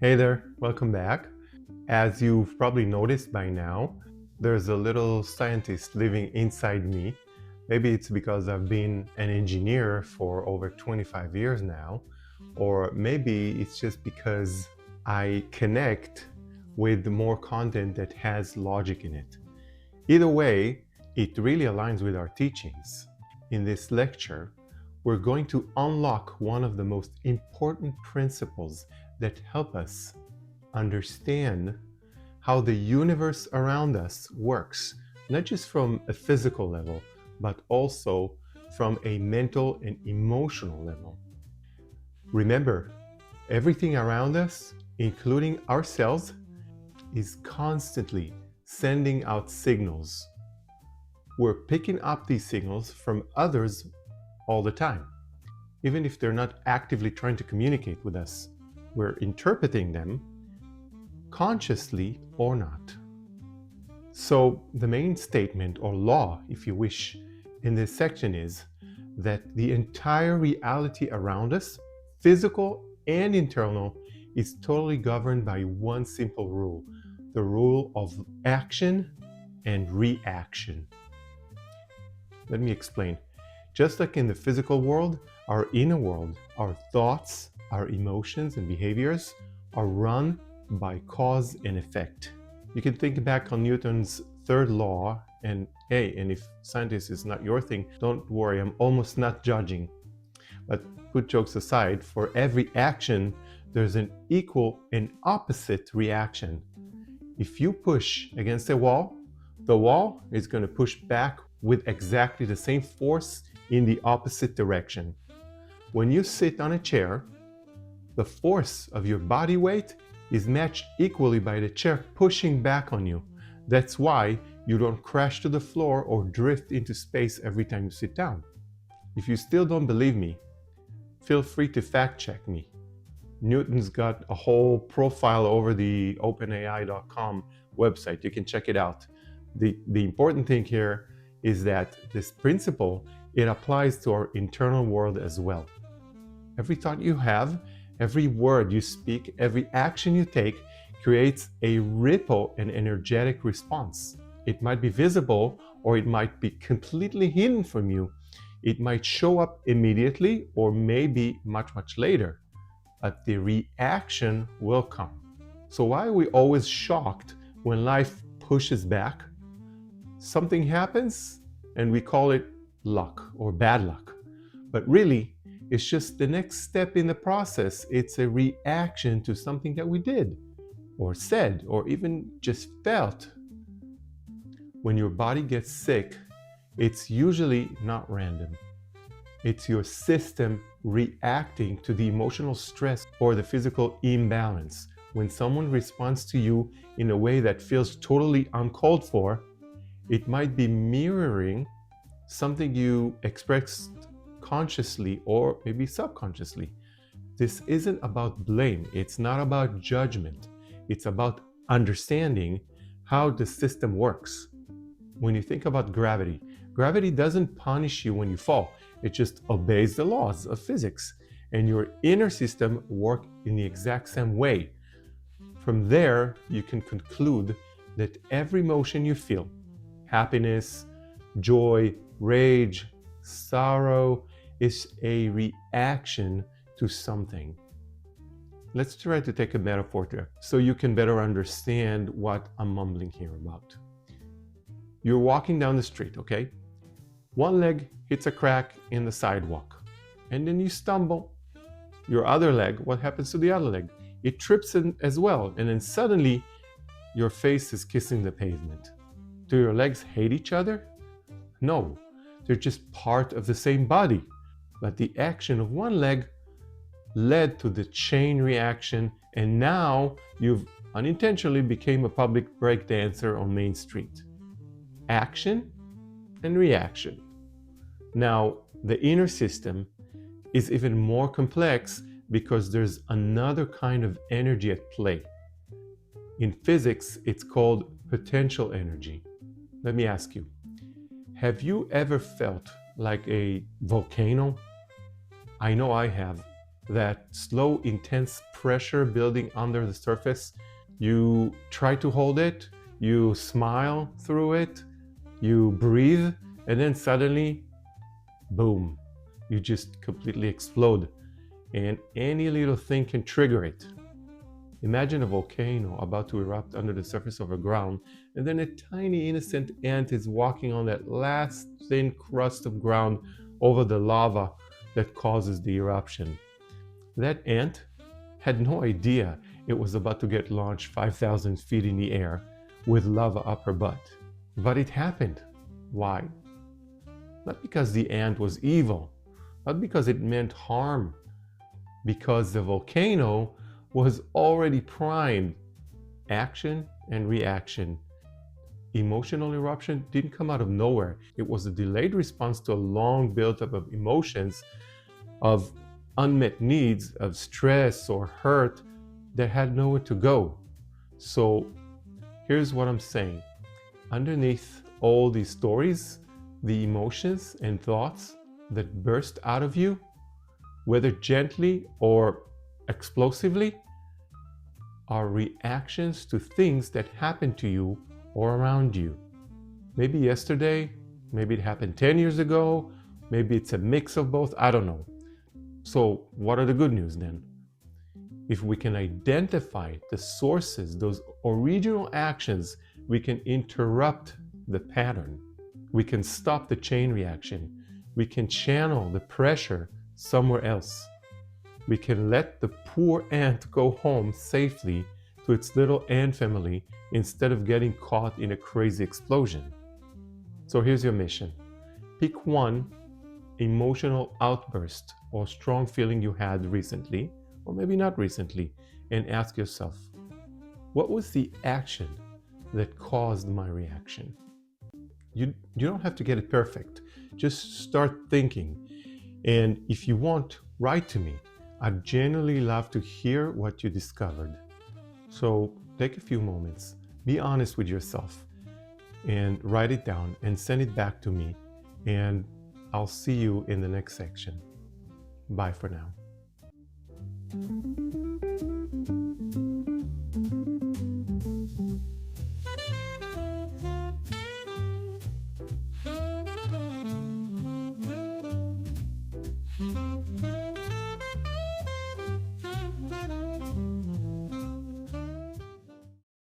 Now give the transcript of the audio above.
Hey there, welcome back. As you've probably noticed by now, there's a little scientist living inside me. Maybe it's because I've been an engineer for over 25 years now, or maybe it's just because I connect with more content that has logic in it. Either way, it really aligns with our teachings. In this lecture, we're going to unlock one of the most important principles that help us understand how the universe around us works, not just from a physical level, but also from a mental and emotional level. Remember, everything around us, including ourselves, is constantly sending out signals. We're picking up these signals from others all the time. Even if they're not actively trying to communicate with us, we're interpreting them consciously or not. So the main statement, or law if you wish, in this section is that the entire reality around us, physical and internal, is totally governed by one simple rule, the rule of action and reaction. Let me explain. Just like in the physical world, our inner world, our thoughts, our emotions and behaviors are run by cause and effect. You can think back on Newton's third law, and if science is not your thing, don't worry, I'm almost not judging. But put jokes aside, for every action, there's an equal and opposite reaction. If you push against a wall, the wall is going to push back with exactly the same force in the opposite direction. When you sit on a chair, the force of your body weight is matched equally by the chair pushing back on you. That's why you don't crash to the floor or drift into space every time you sit down. If you still don't believe me, feel free to fact check me. Newton's got a whole profile over the openai.com website. You can check it out. The important thing here is that this principle, it applies to our internal world as well. Every thought you have, every word you speak, every action you take creates a ripple and energetic response. It might be visible or it might be completely hidden from you. It might show up immediately or maybe much later, but the reaction will come. So why are we always shocked when life pushes back? Something happens and we call it luck or bad luck. But really, it's just the next step in the process. It's a reaction to something that we did, or said, or even just felt. When your body gets sick, it's usually not random. It's your system reacting to the emotional stress or the physical imbalance. When someone responds to you in a way that feels totally uncalled for, it might be mirroring something you expressed consciously or maybe subconsciously. This isn't about blame. It's not about judgment. It's about understanding how the system works. When you think about gravity, gravity doesn't punish you when you fall. It just obeys the laws of physics. And your inner system works in the exact same way. From there, you can conclude that every emotion you feel, happiness, joy, rage, sorrow, is a reaction to something. Let's try to take a metaphor there so you can better understand what I'm mumbling here about. You're walking down the street, okay? One leg hits a crack in the sidewalk, and then you stumble. Your other leg, what happens to the other leg? It trips in as well, and then suddenly your face is kissing the pavement. Do your legs hate each other? No, they're just part of the same body. But the action of one leg led to the chain reaction, and now you've unintentionally became a public break dancer on Main Street. Action and reaction. Now, the inner system is even more complex because there's another kind of energy at play. In physics, it's called potential energy. Let me ask you, have you ever felt like a volcano? I know I have. That slow, intense pressure building under the surface. You try to hold it, you smile through it, you breathe, and then suddenly, boom, you just completely explode. And any little thing can trigger it. Imagine a volcano about to erupt under the surface of the ground, and then a tiny innocent ant is walking on that last thin crust of ground over the lava that causes the eruption. That ant had no idea it was about to get launched 5,000 feet in the air with lava up her butt. But it happened. Why? Not because the ant was evil, not because it meant harm, because the volcano was already primed. Action and reaction. Emotional eruption didn't come out of nowhere. It was a delayed response to a long buildup of emotions, of unmet needs, of stress or hurt that had nowhere to go. So here's what I'm saying. Underneath all these stories, the emotions and thoughts that burst out of you, whether gently or explosively, are reactions to things that happened to you or around you. Maybe yesterday, maybe it happened 10 years ago, maybe it's a mix of both, I don't know. So what are the good news then? If we can identify the sources, those original actions, we can interrupt the pattern. We can stop the chain reaction. We can channel the pressure somewhere else. We can let the poor ant go home safely to its little ant family instead of getting caught in a crazy explosion. So here's your mission. Pick one emotional outburst or strong feeling you had recently, or maybe not recently, and ask yourself, what was the action that caused my reaction? You don't have to get it perfect. Just start thinking. And if you want, write to me. I'd genuinely love to hear what you discovered. So take a few moments, be honest with yourself, and write it down and send it back to me. And I'll see you in the next section. Bye for now.